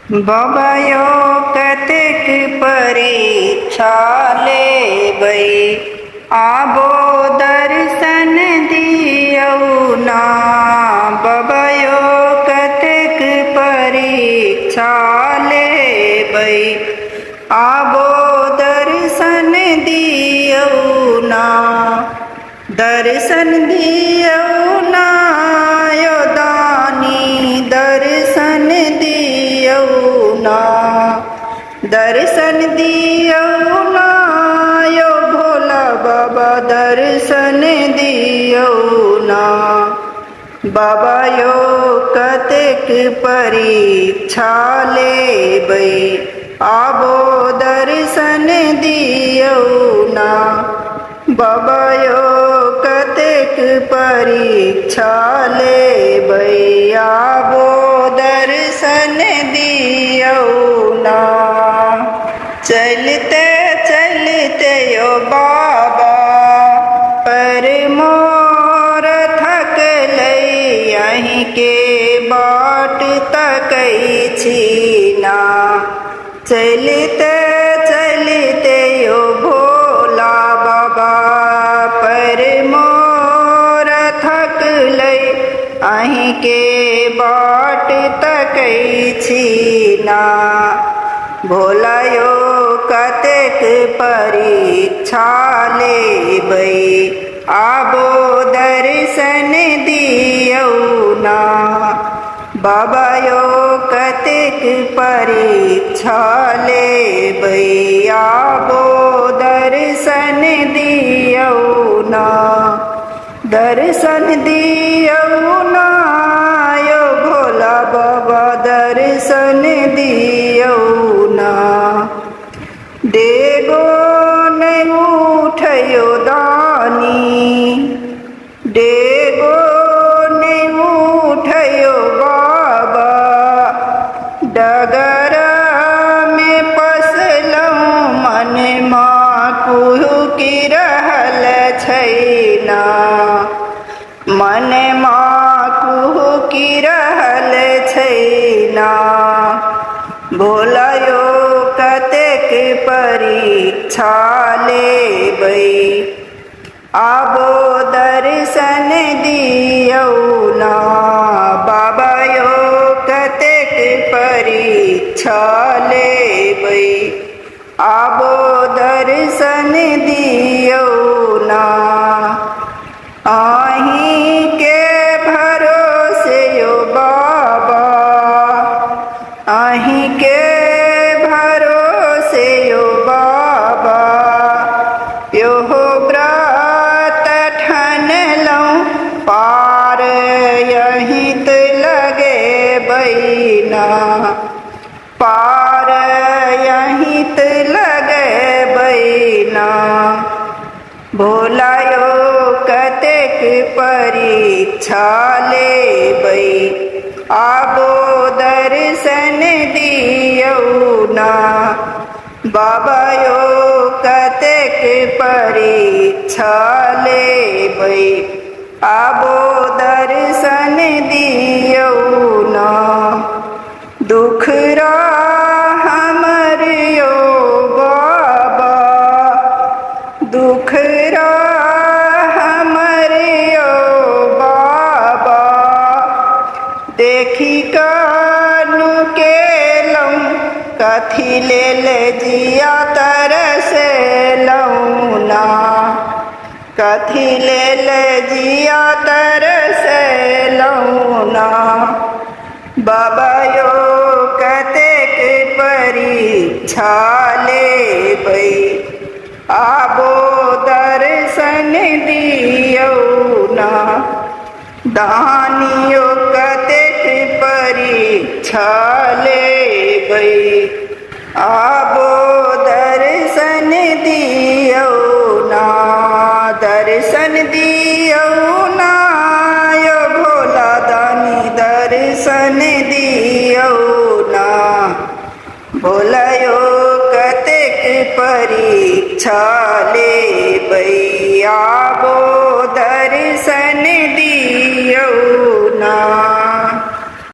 बबयो कतेक परीक्षा लेबै, आबो दर्शन दियौ ना। बबयो कतेक परीक्षा लेबै, आबो दर्शन दियौ ना। दर्शन दियौ ना यो दानी, दर्शन दियौ ना। दर्शन दियौ ना यो भोला बाबा, दर्शन दियौ ना। बाबा यो कतेक परीक्षा लेबै, आबो दर्शन दियौ ना। बाबा यो कतेक परीक्षा लेबै, आबो दर्शन दियौ ना। चलते चलते यो बाबा पर मोर थकलै, यहीं के बाट तकै छी ना। चलते चलते यो भोला बाबा पर मोर थकलै, अहीं के बाट तकै छी ना। भोला यो कतेक परीक्षा लेबै, आबो दर्शन दियौ ना। बाबा यो कतेक परीक्षा लेबै, आबो दर्शन दियौ ना। दर्शन दियौ ना यो भोला बाबा, दर्शन दियौ ना। डेगो नहीं उठयो दानी, डेगो नहीं उठयो बाबा। डगर में पसलौं मन माँ कुहुकी रहल छैना। मन माँ कुहुकी रहल छैना। भोला यो कतेक परीक्षा लेबै, आबो दर्शन दियौ ना। बाबा यो कतेक परीक्षा लेबै, आबो दर्शन दियौ ना। अहीं के भरोसे यो बाबा, अहीं के भरोसे यो बाबा। योहो व्रत ठानलौं पार, यहीं त लगे बैना। पार यहीं त लगे बैना। भोला यो कतेक परीक्षा लेबै, आबो दर्शन दियौ ना। बाबा यो कतेक परीक्षा लेबै, आबो दर्शन दियौ ना। दुखरा हमर यो बाबा, दुखरा हमर यो बाबा। देखी कानु केलौं, कथी लेल जिया तरसेलौं ना। कथी लेल जिया तरसेलौं ना। बाबा यो कतेक परीक्षा लेबै, आबो दर्शन दियौ ना। दानियो कतेक परीक्षा लेबै, आबो दर्शन दियौ ना। दर्शन दियौ ना यो भोला दानी, दर्शन दियौ ना। भोला यो कतेक परीक्षा लेबै, आबो दर्शन दियौ ना।